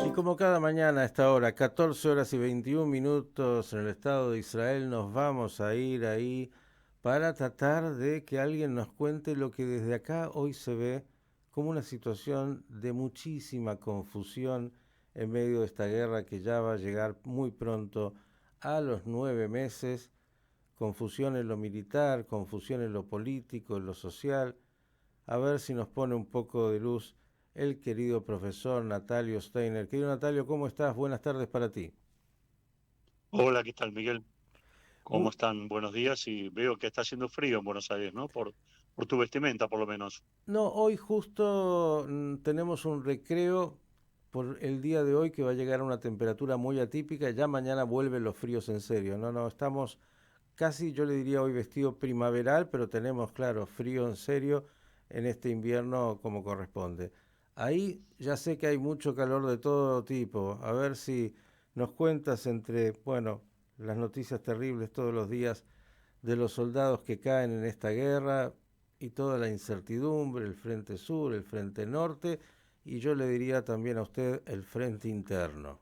Y como cada mañana a esta hora, 14 horas y 21 minutos en el Estado de Israel, nos vamos a ir ahí para tratar de que alguien nos cuente lo que desde acá hoy se ve como una situación de muchísima confusión en medio de esta guerra que ya va a llegar muy pronto a los 9 meses. Confusión en lo militar, confusión en lo político, en lo social. A ver si nos pone un poco de luz el querido profesor Natalio Steiner. Querido Natalio, ¿cómo estás? Buenas tardes para ti. Hola, ¿qué tal, Miguel? ¿Cómo Mu- están? Buenos días. Y veo que está haciendo frío en Buenos Aires, ¿no? Por tu vestimenta, por lo menos. No, hoy justo tenemos un recreo por el día de hoy que va a llegar a una temperatura muy atípica. Ya mañana vuelven los fríos en serio. No, no, estamos casi, yo le diría hoy vestido primaveral, pero tenemos, claro, frío en serio en este invierno como corresponde. Ahí ya sé que hay mucho calor de todo tipo. A ver si nos cuentas entre, bueno, las noticias terribles todos los días de los soldados que caen en esta guerra y toda la incertidumbre, el frente sur, el frente norte y yo le diría también a usted el frente interno.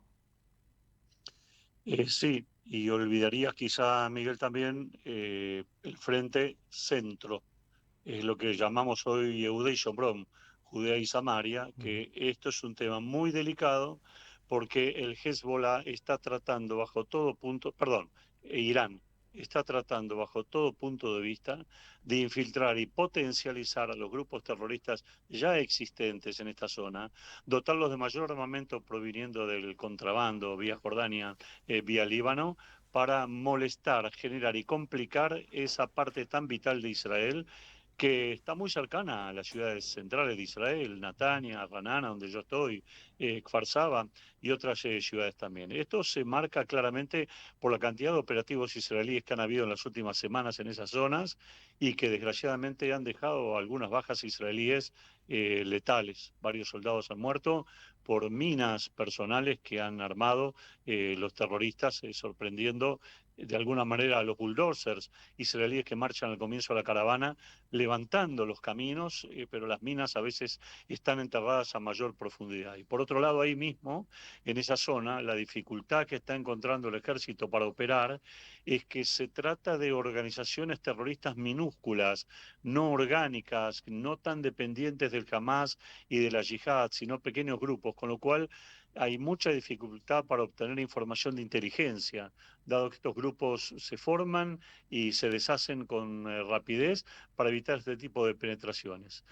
Sí, y olvidarías quizá, Miguel, también el frente centro. Es lo que llamamos hoy Yehuda y Shomron, Judea y Samaria, que esto es un tema muy delicado porque el Hezbollah está tratando bajo todo punto, perdón, Irán está tratando bajo todo punto de vista de infiltrar y potencializar a los grupos terroristas ya existentes en esta zona, dotarlos de mayor armamento proviniendo del contrabando vía Jordania, vía Líbano, para molestar, generar y complicar esa parte tan vital de Israel que está muy cercana a las ciudades centrales de Israel, Natania, Ranana, donde yo estoy, Kfar Saba y otras ciudades también. Esto se marca claramente por la cantidad de operativos israelíes que han habido en las últimas semanas en esas zonas y que desgraciadamente han dejado algunas bajas israelíes letales. Varios soldados han muerto por minas personales que han armado los terroristas, sorprendiendo de alguna manera a los bulldozers israelíes que marchan al comienzo de la caravana levantando los caminos, pero las minas a veces están enterradas a mayor profundidad. Y por otro lado, ahí mismo, en esa zona, la dificultad que está encontrando el ejército para operar es que se trata de organizaciones terroristas minúsculas, no orgánicas, no tan dependientes del Hamas y de la yihad, sino pequeños grupos, con lo cual hay mucha dificultad para obtener información de inteligencia, dado que estos grupos se forman y se deshacen con rapidez para evitar este tipo de penetraciones.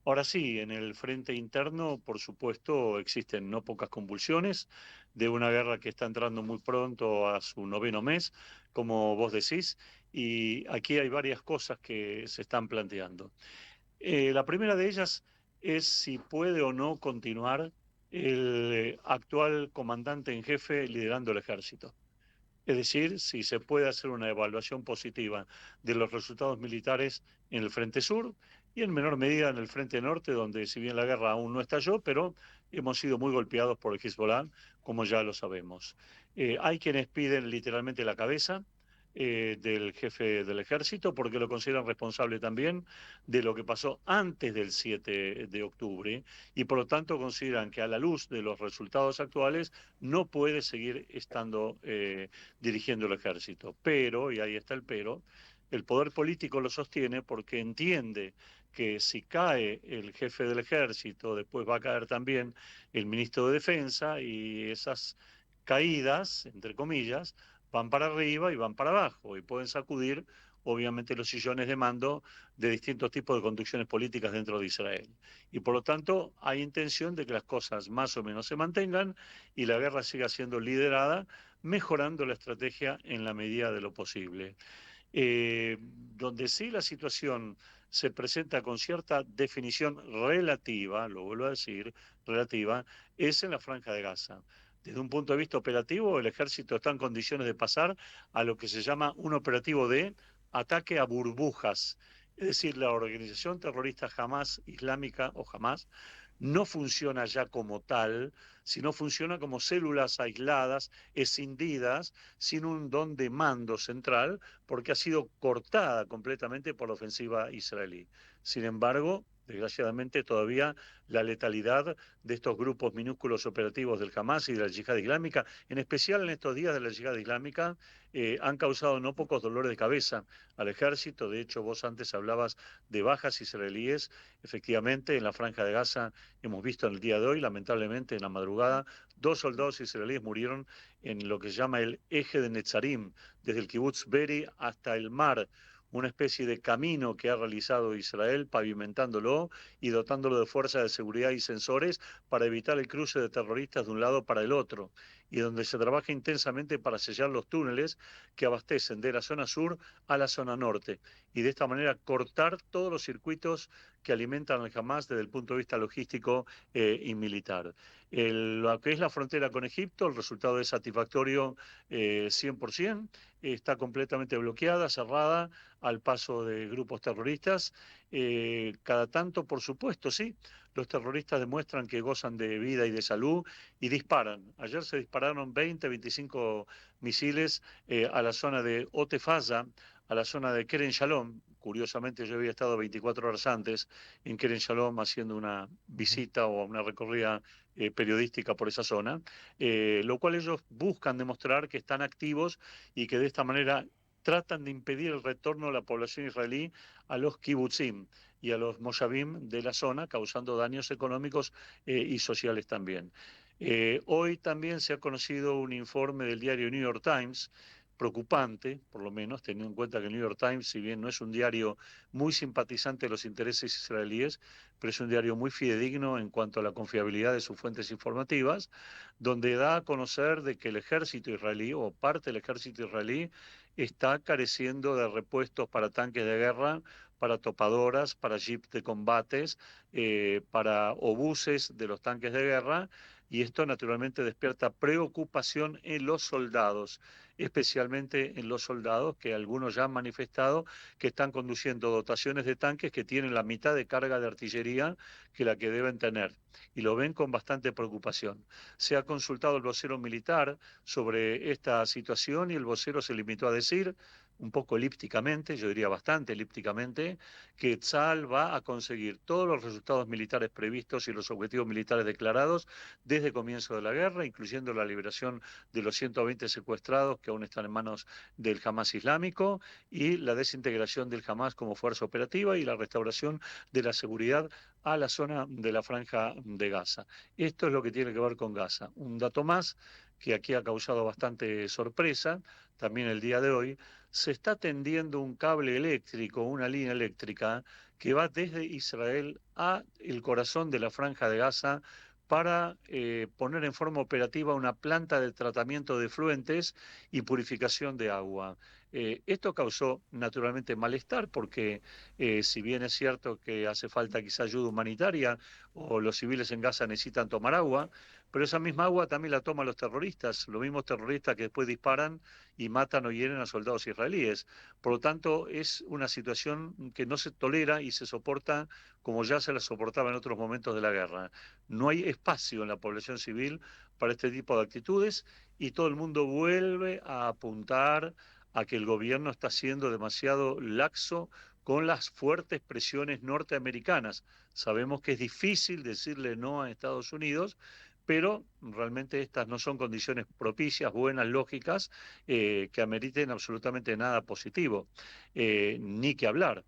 Ahora sí, en el frente interno, por supuesto, existen no pocas convulsiones de una guerra que está entrando muy pronto a su noveno mes, como vos decís, y aquí hay varias cosas que se están planteando. La primera de ellas es si puede o no continuar el actual comandante en jefe liderando el ejército. Es decir, si se puede hacer una evaluación positiva de los resultados militares en el Frente Sur y en menor medida en el Frente Norte, donde si bien la guerra aún no estalló, pero hemos sido muy golpeados por el Hezbollah, como ya lo sabemos. Hay quienes piden literalmente la cabeza del jefe del ejército porque lo consideran responsable también de lo que pasó antes del 7 de octubre y por lo tanto consideran que a la luz de los resultados actuales no puede seguir estando dirigiendo el ejército. Pero, y ahí está el pero, el poder político lo sostiene porque entiende que si cae el jefe del ejército, después va a caer también el ministro de Defensa y esas caídas, entre comillas, van para arriba y van para abajo y pueden sacudir obviamente los sillones de mando de distintos tipos de conducciones políticas dentro de Israel. Y por lo tanto hay intención de que las cosas más o menos se mantengan y la guerra siga siendo liderada mejorando la estrategia en la medida de lo posible. Donde sí la situación se presenta con cierta definición relativa, lo vuelvo a decir, relativa, es en la Franja de Gaza. Desde un punto de vista operativo, el ejército está en condiciones de pasar a lo que se llama un operativo de ataque a burbujas. Es decir, la organización terrorista Hamas Islámica o Hamas no funciona ya como tal, sino funciona como células aisladas, escindidas, sin un don de mando central, porque ha sido cortada completamente por la ofensiva israelí. Sin embargo, desgraciadamente todavía la letalidad de estos grupos minúsculos operativos del Hamas y de la Yihad Islámica, en especial en estos días de la Yihad Islámica, han causado no pocos dolores de cabeza al ejército. De hecho, vos antes hablabas de bajas israelíes. Efectivamente, en la Franja de Gaza hemos visto en el día de hoy, lamentablemente en la madrugada, 2 soldados israelíes murieron en lo que se llama el eje de Netzarim, desde el kibutz Be'eri hasta el mar, una especie de camino que ha realizado Israel, pavimentándolo y dotándolo de fuerzas de seguridad y sensores para evitar el cruce de terroristas de un lado para el otro, y donde se trabaja intensamente para sellar los túneles que abastecen de la zona sur a la zona norte, y de esta manera cortar todos los circuitos que alimentan al Hamas desde el punto de vista logístico y militar. Lo que es la frontera con Egipto, el resultado es satisfactorio 100%, está completamente bloqueada, cerrada al paso de grupos terroristas. Cada tanto, por supuesto, sí, los terroristas demuestran que gozan de vida y de salud y disparan. Ayer se dispararon 20, 25 misiles a la zona de Otefaya, a la zona de Keren Shalom. Curiosamente, yo había estado 24 horas antes en Keren Shalom haciendo una Ujú. visita o una recorrida periodística por esa zona, lo cual ellos buscan demostrar que están activos y que de esta manera tratan de impedir el retorno de la población israelí a los kibutzim y a los moshavim de la zona, causando daños económicos y sociales también. Hoy también se ha conocido un informe del diario New York Times, preocupante, por lo menos, teniendo en cuenta que el New York Times, si bien no es un diario muy simpatizante de los intereses israelíes, pero es un diario muy fidedigno en cuanto a la confiabilidad de sus fuentes informativas, donde da a conocer de que el ejército israelí o parte del ejército israelí está careciendo de repuestos para tanques de guerra, para topadoras, para jeeps de combates, para obuses de los tanques de guerra, y esto naturalmente despierta preocupación en los soldados, especialmente en los soldados que algunos ya han manifestado que están conduciendo dotaciones de tanques que tienen la mitad de carga de artillería que la que deben tener, y lo ven con bastante preocupación. Se ha consultado el vocero militar sobre esta situación y el vocero se limitó a decir, un poco elípticamente, yo diría bastante elípticamente, que Tzal va a conseguir todos los resultados militares previstos y los objetivos militares declarados desde el comienzo de la guerra, incluyendo la liberación de los 120 secuestrados que aún están en manos del Hamas islámico, y la desintegración del Hamas como fuerza operativa y la restauración de la seguridad a la zona de la Franja de Gaza. Esto es lo que tiene que ver con Gaza. Un dato más que aquí ha causado bastante sorpresa, también el día de hoy, se está tendiendo un cable eléctrico, una línea eléctrica que va desde Israel a el corazón de la Franja de Gaza para poner en forma operativa una planta de tratamiento de efluentes y purificación de agua. Esto causó naturalmente malestar porque si bien es cierto que hace falta quizá ayuda humanitaria o los civiles en Gaza necesitan tomar agua, pero esa misma agua también la toman los terroristas, los mismos terroristas que después disparan y matan o hieren a soldados israelíes. Por lo tanto, es una situación que no se tolera y se soporta como ya se la soportaba en otros momentos de la guerra. No hay espacio en la población civil para este tipo de actitudes y todo el mundo vuelve a apuntar a que el gobierno está siendo demasiado laxo con las fuertes presiones norteamericanas. Sabemos que es difícil decirle no a Estados Unidos, pero realmente estas no son condiciones propicias, buenas, lógicas, que ameriten absolutamente nada positivo, ni que hablar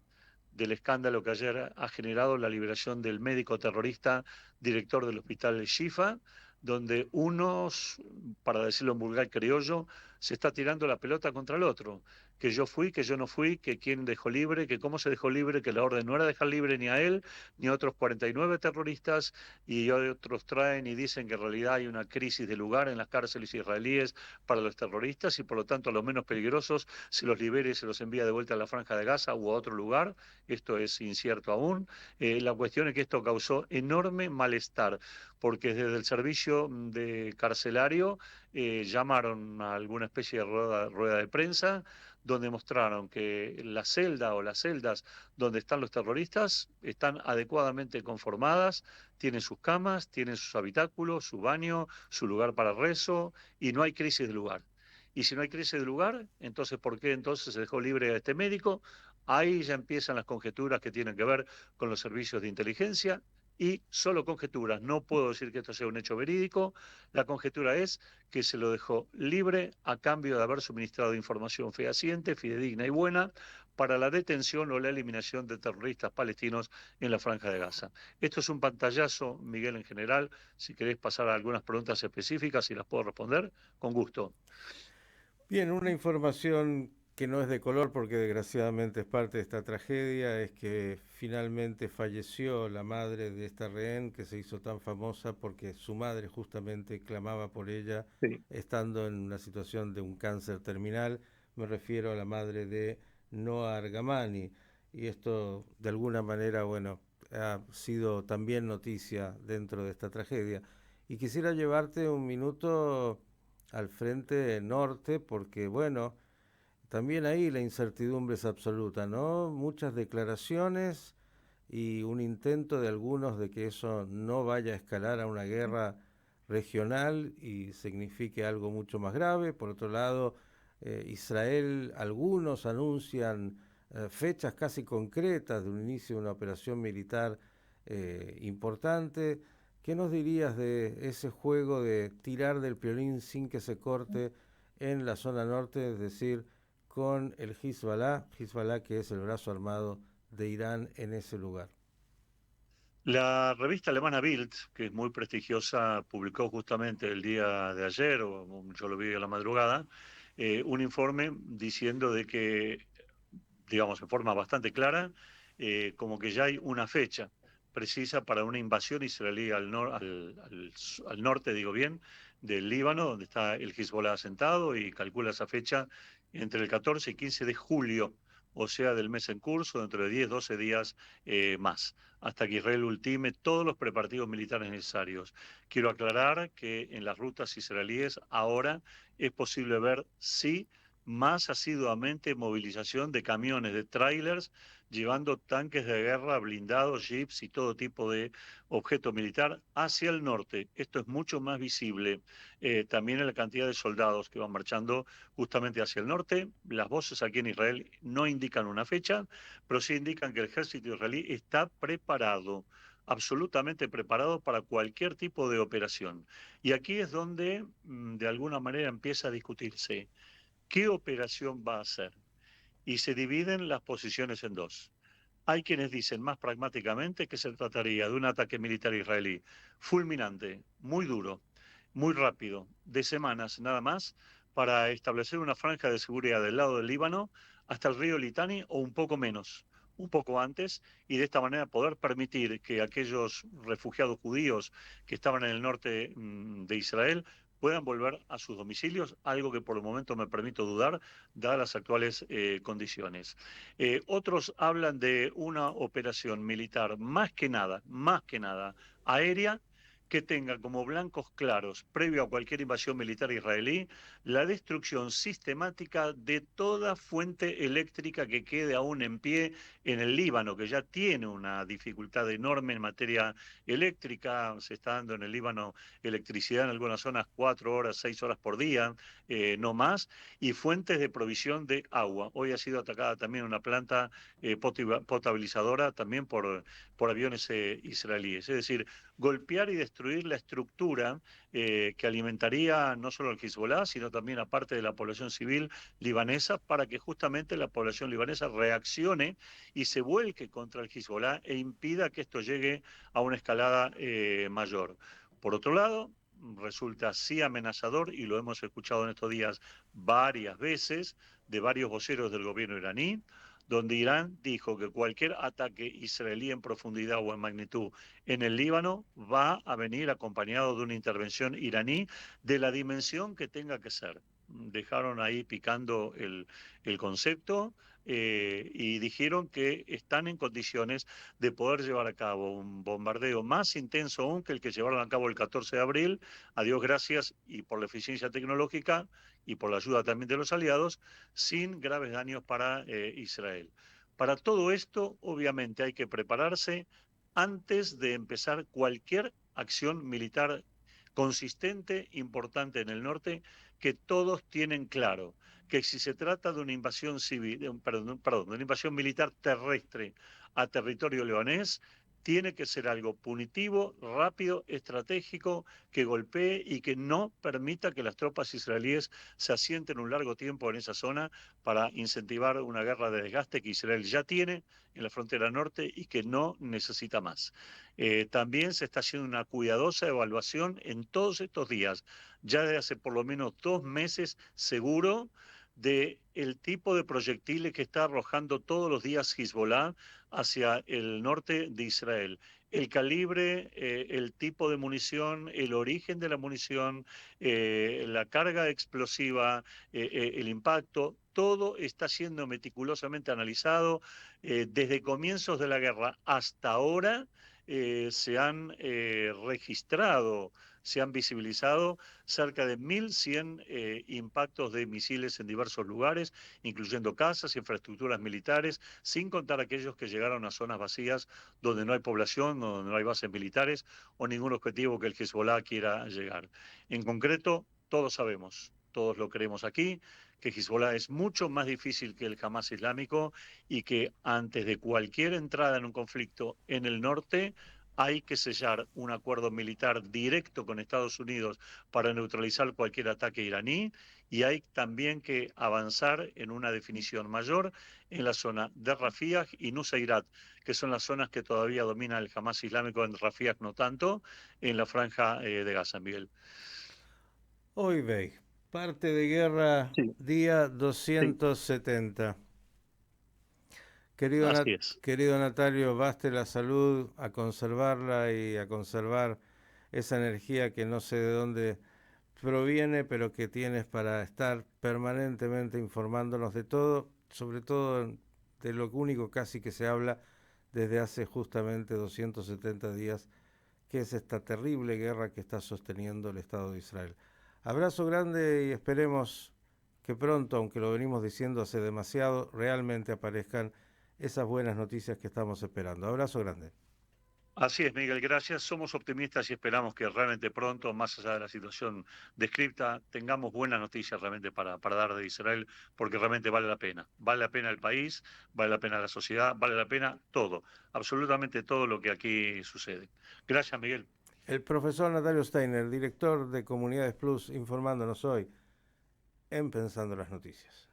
del escándalo que ayer ha generado la liberación del médico terrorista, director del hospital Shifa, donde unos, para decirlo en vulgar criollo, se está tirando la pelota contra el otro, que yo fui, que yo no fui, que quién dejó libre, que cómo se dejó libre, que la orden no era dejar libre ni a él, ni a otros 49 terroristas, y otros traen y dicen que en realidad hay una crisis de lugar en las cárceles israelíes para los terroristas y por lo tanto a los menos peligrosos se los libera y se los envía de vuelta a la Franja de Gaza u a otro lugar. Esto es incierto aún. La cuestión es que esto causó enorme malestar, porque desde el servicio de carcelario llamaron a alguna especie de rueda de prensa, donde mostraron que la celda o las celdas donde están los terroristas están adecuadamente conformadas, tienen sus camas, tienen sus habitáculos, su baño, su lugar para rezo, y no hay crisis de lugar. Y si no hay crisis de lugar, entonces ¿por qué entonces se dejó libre a este médico? Ahí ya empiezan las conjeturas que tienen que ver con los servicios de inteligencia y solo conjeturas. No puedo decir que esto sea un hecho verídico. La conjetura es que se lo dejó libre a cambio de haber suministrado información fehaciente, fidedigna y buena para la detención o la eliminación de terroristas palestinos en la Franja de Gaza. Esto es un pantallazo, Miguel, en general. Si querés pasar a algunas preguntas específicas y las puedo responder, con gusto. Bien, una información que no es de color porque desgraciadamente es parte de esta tragedia es que finalmente falleció la madre de esta rehén que se hizo tan famosa porque su madre justamente clamaba por ella Sí. estando en una situación de un cáncer terminal. Me refiero a la madre de Noa Argamani y esto de alguna manera, bueno, ha sido también noticia dentro de esta tragedia. Y quisiera llevarte un minuto al frente norte, porque bueno, también ahí la incertidumbre es absoluta, ¿no? Muchas declaraciones y un intento de algunos de que eso no vaya a escalar a una guerra regional y signifique algo mucho más grave. Por otro lado, Israel, algunos anuncian fechas casi concretas de un inicio de una operación militar importante. ¿Qué nos dirías de ese juego de tirar del violín sin que se corte en la zona norte, es decir, con el Hezbollah que es el brazo armado de Irán en ese lugar? La revista alemana Bild, que es muy prestigiosa, publicó justamente el día de ayer, o yo lo vi a la madrugada, un informe diciendo de que, digamos, en forma bastante clara, como que ya hay una fecha precisa para una invasión israelí al norte, digo bien, del Líbano, donde está el Hezbollah asentado, y calcula esa fecha entre el 14 y 15 de julio, o sea, del mes en curso, dentro de 10, 12 días más, hasta que Israel ultime todos los preparativos militares necesarios. Quiero aclarar que en las rutas israelíes ahora es posible ver, sí, más asiduamente movilización de camiones, de trailers, llevando tanques de guerra, blindados, jeeps y todo tipo de objeto militar hacia el norte. Esto es mucho más visible también en la cantidad de soldados que van marchando justamente hacia el norte. Las voces aquí en Israel no indican una fecha, pero sí indican que el ejército israelí está preparado, absolutamente preparado para cualquier tipo de operación. Y aquí es donde de alguna manera empieza a discutirse qué operación va a hacer. Y se dividen las posiciones en dos. Hay quienes dicen más pragmáticamente que se trataría de un ataque militar israelí fulminante, muy duro, muy rápido, de semanas nada más, para establecer una franja de seguridad del lado del Líbano hasta el río Litani o un poco menos, un poco antes, y de esta manera poder permitir que aquellos refugiados judíos que estaban en el norte de Israel puedan volver a sus domicilios, algo que por el momento me permito dudar, dadas las actuales condiciones. Otros hablan de una operación militar más que nada, aérea, que tenga como blancos claros, previo a cualquier invasión militar israelí, la destrucción sistemática de toda fuente eléctrica que quede aún en pie en el Líbano, que ya tiene una dificultad enorme en materia eléctrica. Se está dando en el Líbano electricidad en algunas zonas 4 horas, 6 horas por día, no más, y fuentes de provisión de agua. Hoy ha sido atacada también una planta potabilizadora también por aviones israelíes. Es decir, golpear y destruir la estructura que alimentaría no solo al Hezbollah, sino también a parte de la población civil libanesa, para que justamente la población libanesa reaccione y se vuelque contra el Hezbollah e impida que esto llegue a una escalada mayor. Por otro lado, resulta sí amenazador, y lo hemos escuchado en estos días varias veces, de varios voceros del gobierno iraní, donde Irán dijo que cualquier ataque israelí en profundidad o en magnitud en el Líbano va a venir acompañado de una intervención iraní de la dimensión que tenga que ser. Dejaron ahí picando el concepto y dijeron que están en condiciones de poder llevar a cabo un bombardeo más intenso aún que el que llevaron a cabo el 14 de abril, a Dios gracias y por la eficiencia tecnológica y por la ayuda también de los aliados, sin graves daños para Israel. Para todo esto, obviamente, hay que prepararse antes de empezar cualquier acción militar consistente, importante en el norte, que todos tienen claro que si se trata de una invasión civil, de una invasión militar terrestre a territorio lebanés, tiene que ser algo punitivo, rápido, estratégico, que golpee y que no permita que las tropas israelíes se asienten un largo tiempo en esa zona para incentivar una guerra de desgaste que Israel ya tiene en la frontera norte y que no necesita más. También se está haciendo una cuidadosa evaluación en todos estos días, ya de hace por lo menos 2 meses seguro, de el tipo de proyectiles que está arrojando todos los días Hezbollah hacia el norte de Israel. El calibre, el tipo de munición, el origen de la munición, la carga explosiva, el impacto, todo está siendo meticulosamente analizado. Desde comienzos de la guerra hasta ahora se han registrado, se han visibilizado cerca de 1.100 impactos de misiles en diversos lugares, incluyendo casas, infraestructuras militares, sin contar aquellos que llegaron a zonas vacías donde no hay población, donde no hay bases militares o ningún objetivo que el Hezbollah quiera llegar. En concreto, todos sabemos, todos lo creemos aquí, que Hezbollah es mucho más difícil que el Hamas islámico y que antes de cualquier entrada en un conflicto en el norte hay que sellar un acuerdo militar directo con Estados Unidos para neutralizar cualquier ataque iraní y hay también que avanzar en una definición mayor en la zona de Rafah y Nuseirat, que son las zonas que todavía domina el Hamas islámico, en Rafah no tanto, en la franja de Gaza, Miguel. Hoy veis, parte de guerra, Sí, día sí, 270. Querido, así es. querido Natalio, baste la salud, a conservarla y a conservar esa energía que no sé de dónde proviene, pero que tienes para estar permanentemente informándonos de todo, sobre todo de lo único casi que se habla desde hace justamente 270 días, que es esta terrible guerra que está sosteniendo el Estado de Israel. Abrazo grande y esperemos que pronto, aunque lo venimos diciendo hace demasiado, realmente aparezcan esas buenas noticias que estamos esperando. Abrazo grande. Así es, Miguel, gracias. Somos optimistas y esperamos que realmente pronto, más allá de la situación descripta, tengamos buenas noticias realmente para dar de Israel, porque realmente vale la pena. Vale la pena el país, vale la pena la sociedad, vale la pena todo, absolutamente todo lo que aquí sucede. Gracias, Miguel. El profesor Natalio Steiner, director de Comunidades Plus, informándonos hoy en Pensando las Noticias.